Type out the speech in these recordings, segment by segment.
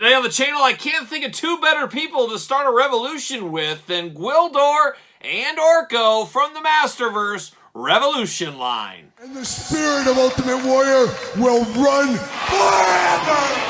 Today on the channel, I can't think of two better people to start a revolution with than Gwildor and Orko from the Masterverse Revolution line. And the spirit of Ultimate Warrior will run forever!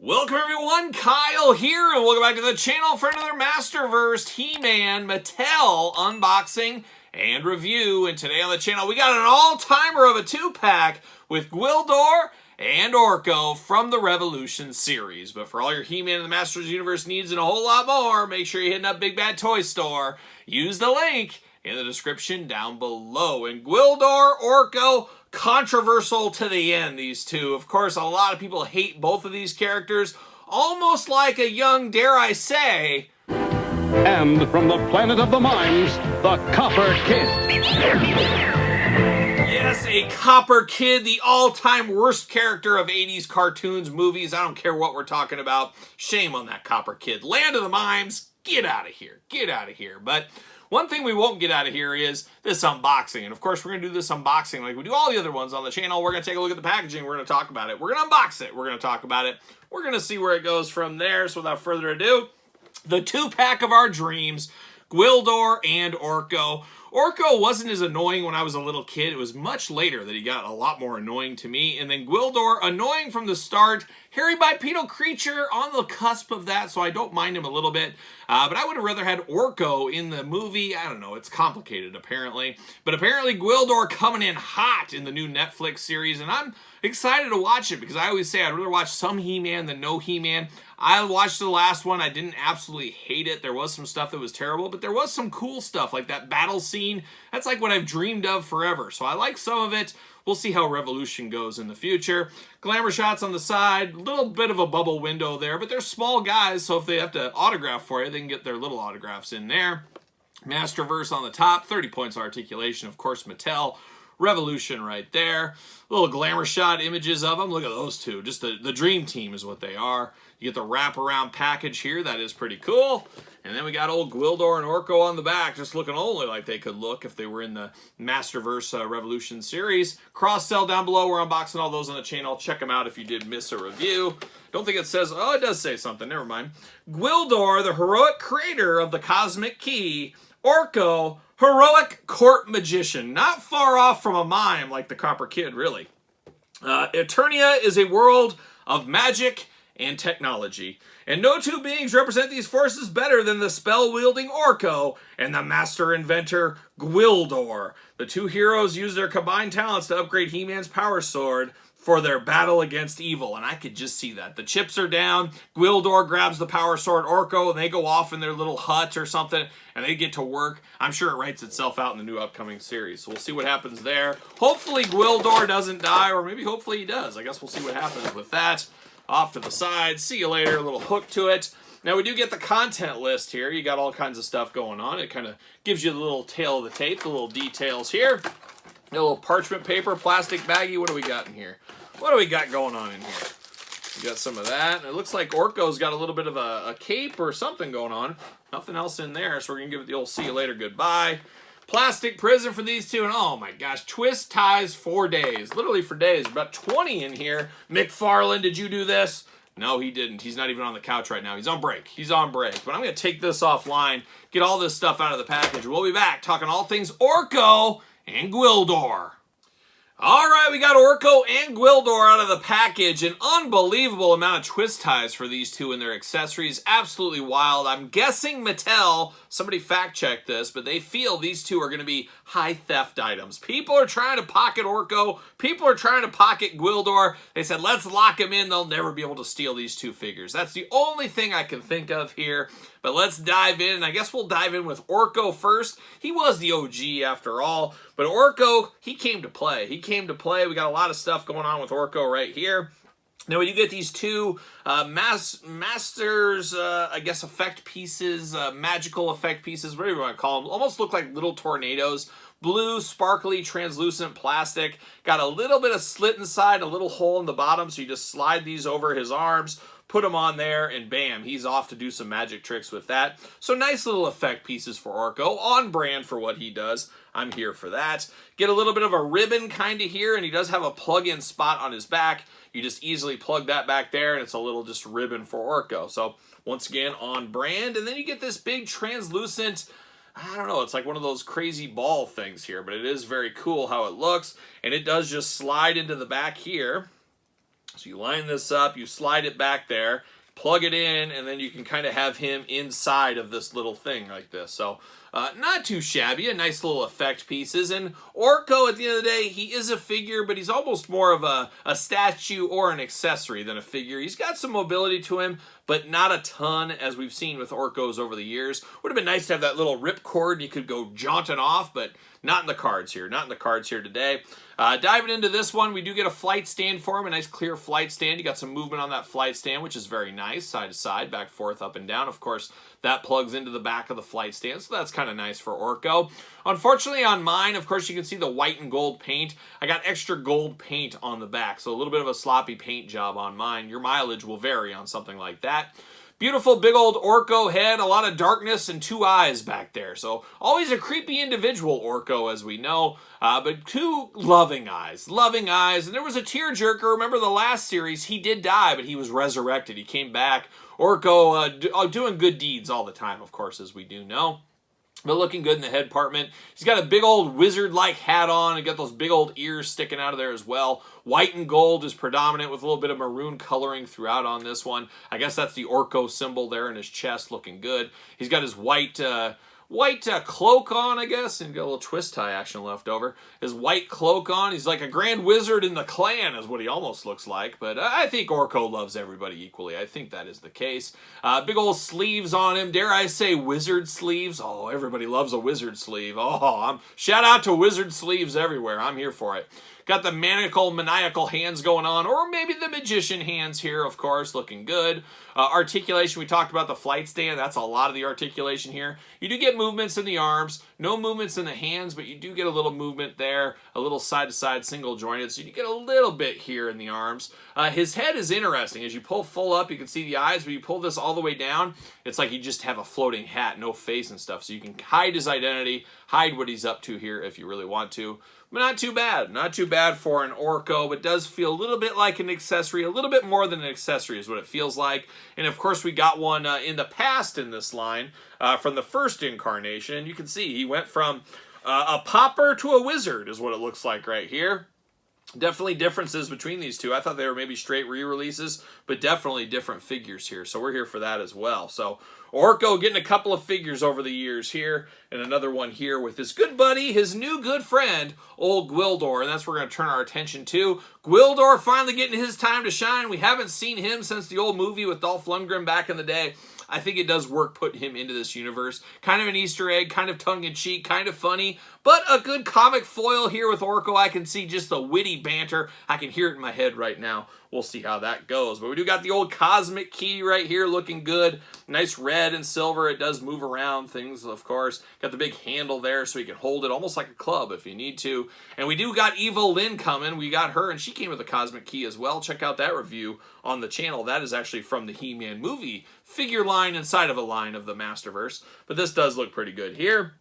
Welcome everyone, Kyle here, and welcome back to the channel for another Masterverse He-Man Mattel unboxing and review. And today on the channel, we got an all-timer of a two-pack with Gwildor and Orko from the Revolution series. But for all your He-Man and the Masters Universe needs and a whole lot more, make sure you're hitting up Big Bad Toy Store. Use the link in the description down below. And Gwildor, Orko, controversial to the end, these two. Of course, a lot of people hate both of these characters, almost like a young, dare I say... And from the planet of the mimes, the Copper Kid. Yes, a Copper Kid, the all-time worst character of 80s cartoons, movies. I don't care what we're talking about. Shame on that Copper Kid. Land of the Mimes, get out of here. Get out of here. But one thing we won't get out of here is this unboxing. And of course, we're going to do this unboxing like we do all the other ones on the channel. We're going to take a look at the packaging. We're going to talk about it. We're going to unbox it. We're going to talk about it. We're going to see where it goes from there. So without further ado, the two-pack of our dreams, Gwildor and Orko. Orko wasn't as annoying when I was a little kid. It was much later that he got a lot more annoying to me. And then Gwildor, annoying from the start. Hairy bipedal creature on the cusp of that, so I don't mind him a little bit. But I would have rather had Orko in the movie. I don't know, it's complicated apparently. But apparently Gwildor coming in hot in the new Netflix series. And I'm excited to watch it because I always say I'd rather watch some He-Man than no He-Man. I watched the last one. I didn't absolutely hate it. There was some stuff that was terrible, but there was some cool stuff, like that battle scene. That's like what I've dreamed of forever. So I like some of it. We'll see how Revolution goes in the future. Glamour shots on the side. Little bit of a bubble window there, but they're small guys, so if they have to autograph for you, they can get their little autographs in there. Masterverse on the top. 30 points of articulation. Of course, Mattel. Revolution right there. Little glamour shot images of them. Look at those two. Just the dream team is what they are. You get the wraparound package here. That is pretty cool. And then we got old Gwildor and Orko on the back, just looking only like they could look if they were in the Masterverse Revolution series. Cross-sell down below. We're unboxing all those on the channel. Check them out if you did miss a review. Don't think it says... Oh, it does say something. Never mind. Gwildor, the heroic creator of the Cosmic Key. Orko, heroic court magician. Not far off from a mime like the Copper Kid, really. Eternia is a world of magic and technology. And no two beings represent these forces better than the spell-wielding Orko and the master inventor Gwildor. The two heroes use their combined talents to upgrade He-Man's power sword for their battle against evil. And I could just see that. The chips are down. Gwildor grabs the power sword, Orko, and they go off in their little hut or something, and they get to work. I'm sure it writes itself out in the new upcoming series. So we'll see what happens there. Hopefully Gwildor doesn't die, or maybe hopefully he does. I guess we'll see what happens with that. Off to the side. See you later. A little hook to it. Now, we do get the content list here. You got all kinds of stuff going on. It kind of gives you the little tail of the tape, the little details here. A little parchment paper, plastic baggie. What do we got in here? What do we got going on in here? We got some of that. It looks like Orko's got a little bit of a cape or something going on. Nothing else in there, so we're going to give it the old see you later goodbye. Plastic prison for these two, and oh my gosh, twist ties for days. Literally for days. About 20 in here. McFarlane, did you do this? No, he didn't. He's not even on the couch right now. He's on break. He's on break. But I'm going to take this offline, get all this stuff out of the package. We'll be back talking all things Orko and Gwildor. All right, we got Orko and Gwildor out of the package. An unbelievable amount of twist ties for these two and their accessories. Absolutely wild. I'm guessing Mattel, somebody fact check this, but they feel these two are going to be high theft items. People are trying to pocket Orko. People are trying to pocket Gwildor. They said, let's lock them in. They'll never be able to steal these two figures. That's the only thing I can think of here. But let's dive in. And I guess we'll dive in with Orko first. He was the OG after all. But Orko, he came to play. He came to play. We got a lot of stuff going on with Orko right here. Now, you get these two masters, I guess, effect pieces, magical effect pieces, whatever you want to call them. Almost look like little tornadoes. Blue, sparkly, translucent plastic. Got a little bit of slit inside, a little hole in the bottom, so you just slide these over his arms, put him on there, and bam, he's off to do some magic tricks with that. So nice little effect pieces for Orko, on brand for what he does. I'm here for that. Get a little bit of a ribbon kind of here, and he does have a plug-in spot on his back. You just easily plug that back there, and it's a little just ribbon for Orko. So once again, on brand. And then you get this big translucent, I don't know, it's like one of those crazy ball things here, but it is very cool how it looks. And it does just slide into the back here. So you line this up, you slide it back there, plug it in, and then you can kind of have him inside of this little thing like this. So not too shabby, a nice little effect pieces. And Orko, at the end of the day, he is a figure, but he's almost more of a statue or an accessory than a figure. He's got some mobility to him, but not a ton, as we've seen with Orkos over the years. Would have been nice to have that little ripcord and you could go jaunting off, but not in the cards here. Not in the cards here today. Diving into this one, we do get a flight stand for him, a nice clear flight stand. You got some movement on that flight stand, which is very nice, side to side, back, forth, up and down. Of course, that plugs into the back of the flight stand, so that's kind of nice for Orko. Unfortunately, on mine, of course, you can see the white and gold paint. I got extra gold paint on the back, so a little bit of a sloppy paint job on mine. Your mileage will vary on something like that. Beautiful big old Orko head, a lot of darkness and two eyes back there. So always a creepy individual, Orko, as we know, but two loving eyes. And there was a tearjerker. Remember the last series, he did die, but he was resurrected. He came back. Orko doing good deeds all the time, of course, as we do know. But looking good in the head department. He's got a big old wizard-like hat on and got those big old ears sticking out of there as well. White and gold is predominant with a little bit of maroon coloring throughout on this one. I guess that's the Orko symbol there in his chest, looking good. He's got his white cloak on, I guess, and got a little twist tie action left over. His white cloak on. He's like a grand wizard in the clan is what he almost looks like. But I think Orko loves everybody equally. I think that is the case. Big old sleeves on him. Dare I say wizard sleeves? Oh, everybody loves a wizard sleeve. Oh, shout out to wizard sleeves everywhere. I'm here for it. Got the maniacal hands going on, or maybe the magician hands here, of course, looking good. Articulation, we talked about the flight stand. That's a lot of the articulation here. You do get movements in the arms, no movements in the hands, but you do get a little movement there, a little side-to-side single jointed, so you get a little bit here in the arms. His head is interesting. As you pull full up, you can see the eyes, but you pull this all the way down, it's like you just have a floating hat, no face and stuff, so you can hide his identity, hide what he's up to here if you really want to. But not too bad. Not too bad for an Orko, but does feel a little bit like an accessory, a little bit more than an accessory is what it feels like. And of course, we got one in the past in this line from the first incarnation. You can see he went from a popper to a wizard is what it looks like right here. Definitely differences between these two. I thought they were maybe straight re-releases, but definitely different figures here. So we're here for that as well. So Orko getting a couple of figures over the years here, and another one here with his good buddy, his new good friend, old Gwildor, and that's where we're going to turn our attention to. Gwildor finally getting his time to shine. We haven't seen him since the old movie with Dolph Lundgren back in the day. I think it does work putting him into this universe. Kind of an Easter egg, kind of tongue-in-cheek, kind of funny, but a good comic foil here with Orko. I can see just the witty banter. I can hear it in my head right now. We'll see how that goes. But we do got the old cosmic key right here looking good. Nice red and silver. It does move around things, of course. Got the big handle there so you can hold it almost like a club if you need to. And we do got Evil Lynn coming. We got her, and she came with a cosmic key as well. Check out that review on the channel. That is actually from the He-Man movie figure line inside of a line of the Masterverse. But this does look pretty good here.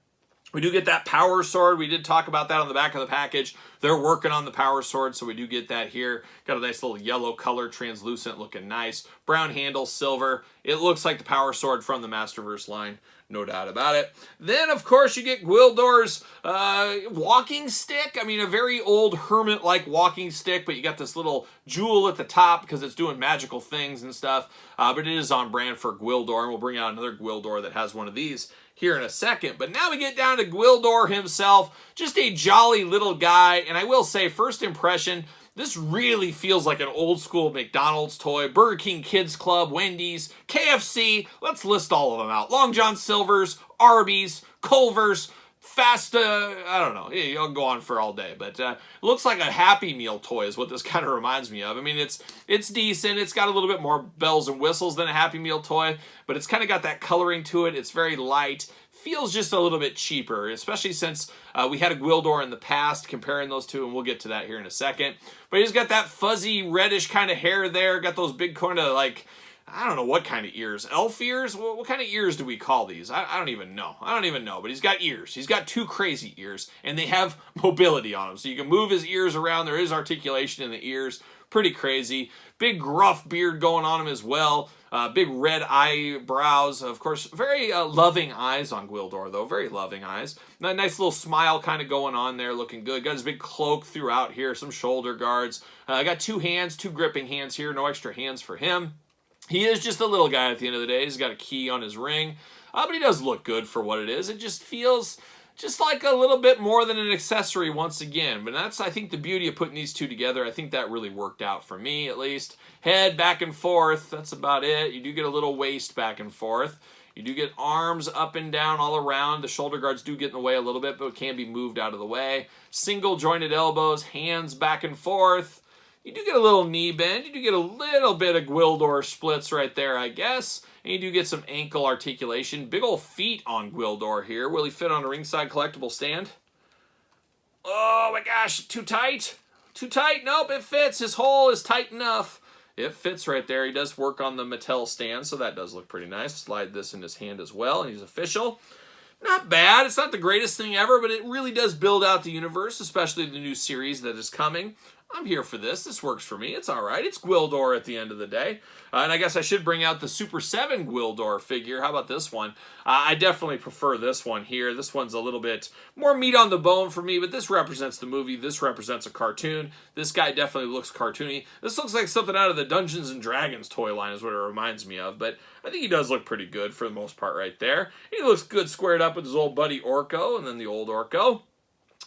We do get that power sword. We did talk about that on the back of the package. They're working on the power sword, so we do get that here. Got a nice little yellow color, translucent, looking nice. Brown handle, silver. It looks like the power sword from the Masterverse line. No doubt about it. Then, of course, you get Gwildor's walking stick. I mean, a very old hermit-like walking stick, but you got this little jewel at the top because it's doing magical things and stuff. But it is on brand for Gwildor, and we'll bring out another Gwildor that has one of these here in a second. But now we get down to Gwildor himself. Just a jolly little guy. And I will say, first impression, this really feels like an old school McDonald's toy. Burger King Kids Club, Wendy's, KFC. Let's list all of them out. Long John Silver's, Arby's, Culver's, fast, I don't know, you'll go on for all day, but it looks like a Happy Meal toy is what this kind of reminds me of. I mean, it's decent. It's got a little bit more bells and whistles than a Happy Meal toy, but it's kind of got that coloring to it. It's very light. Feels just a little bit cheaper, especially since we had a Gwildor in the past, comparing those two, and we'll get to that here in a second. But he's got that fuzzy reddish kind of hair there, got those big kind of like, I don't know what kind of ears. Elf ears? What kind of ears do we call these? I don't even know. I don't even know, but he's got ears. He's got two crazy ears, and they have mobility on them. So you can move his ears around. There is articulation in the ears. Pretty crazy. Big gruff beard going on him as well. Big red eyebrows. Of course, very loving eyes on Gwildor, though. Very loving eyes. That nice little smile kind of going on there, looking good. Got his big cloak throughout here. Some shoulder guards. Got two hands, two gripping hands here. No extra hands for him. He is just a little guy at the end of the day. He's got a key on his ring. But he does look good for what it is. It just feels just like a little bit more than an accessory once again. But that's, I think, the beauty of putting these two together. I think that really worked out for me, at least. Head back and forth. That's about it. You do get a little waist back and forth. You do get arms up and down all around. The shoulder guards do get in the way a little bit, but can be moved out of the way. Single jointed elbows, hands back and forth. You do get a little knee bend. You do get a little bit of Gwildor splits right there, I guess. And you do get some ankle articulation. Big old feet on Gwildor here. Will he fit on a ringside collectible stand? Oh my gosh, too tight? Too tight? Nope, it fits. His hole is tight enough. It fits right there. He does work on the Mattel stand, so that does look pretty nice. Slide this in his hand as well, and he's official. Not bad. It's not the greatest thing ever, but it really does build out the universe, especially the new series that is coming. I'm here for this. This works for me. It's all right. It's Gwildor at the end of the day. And I guess I should bring out the Super 7 Gwildor figure. How about this one? I definitely prefer this one here. This one's a little bit more meat on the bone for me, but this represents the movie. This represents a cartoon. This guy definitely looks cartoony. This looks like something out of the Dungeons & Dragons toy line is what it reminds me of, but I think he does look pretty good for the most part right there. He looks good squared up with his old buddy Orko and then the old Orko.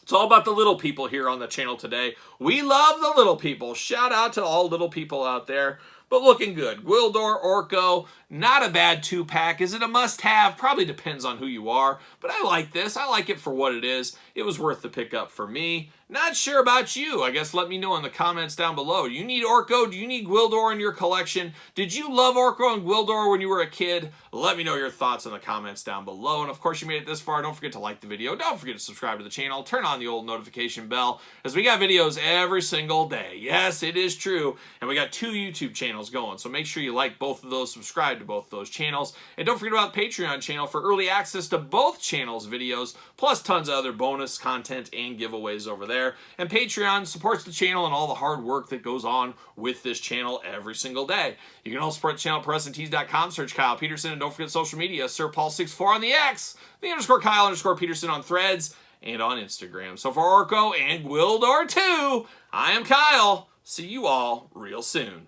It's all about the little people here on the channel today. We love the little people. Shout out to all little people out there. But looking good. Gwildor, Orko, not a bad 2-pack. Is it a must-have? Probably depends on who you are. But I like this. I like it for what it is. It was worth the pickup for me. Not sure about you. I guess let me know in the comments down below. Do you need Orko? Do you need Gwildor in your collection? Did you love Orko and Gwildor when you were a kid? Let me know your thoughts in the comments down below. And of course, you made it this far. Don't forget to like the video. Don't forget to subscribe to the channel. Turn on the old notification bell, as we got videos every single day. Yes, it is true. And we got 2 YouTube channels going. So make sure you like both of those, subscribe to both of those channels. And don't forget about the Patreon channel for early access to both channels' videos, plus tons of other bonus content and giveaways over there. And Patreon supports the channel and all the hard work that goes on with this channel every single day. You can also support the channel at PresentTees.com, search Kyle Peterson, and don't forget social media, SirPaul64 on the X, the _Kyle_Peterson on Threads, and on Instagram. So for Orko and Gwildor 2, I am Kyle. See you all real soon.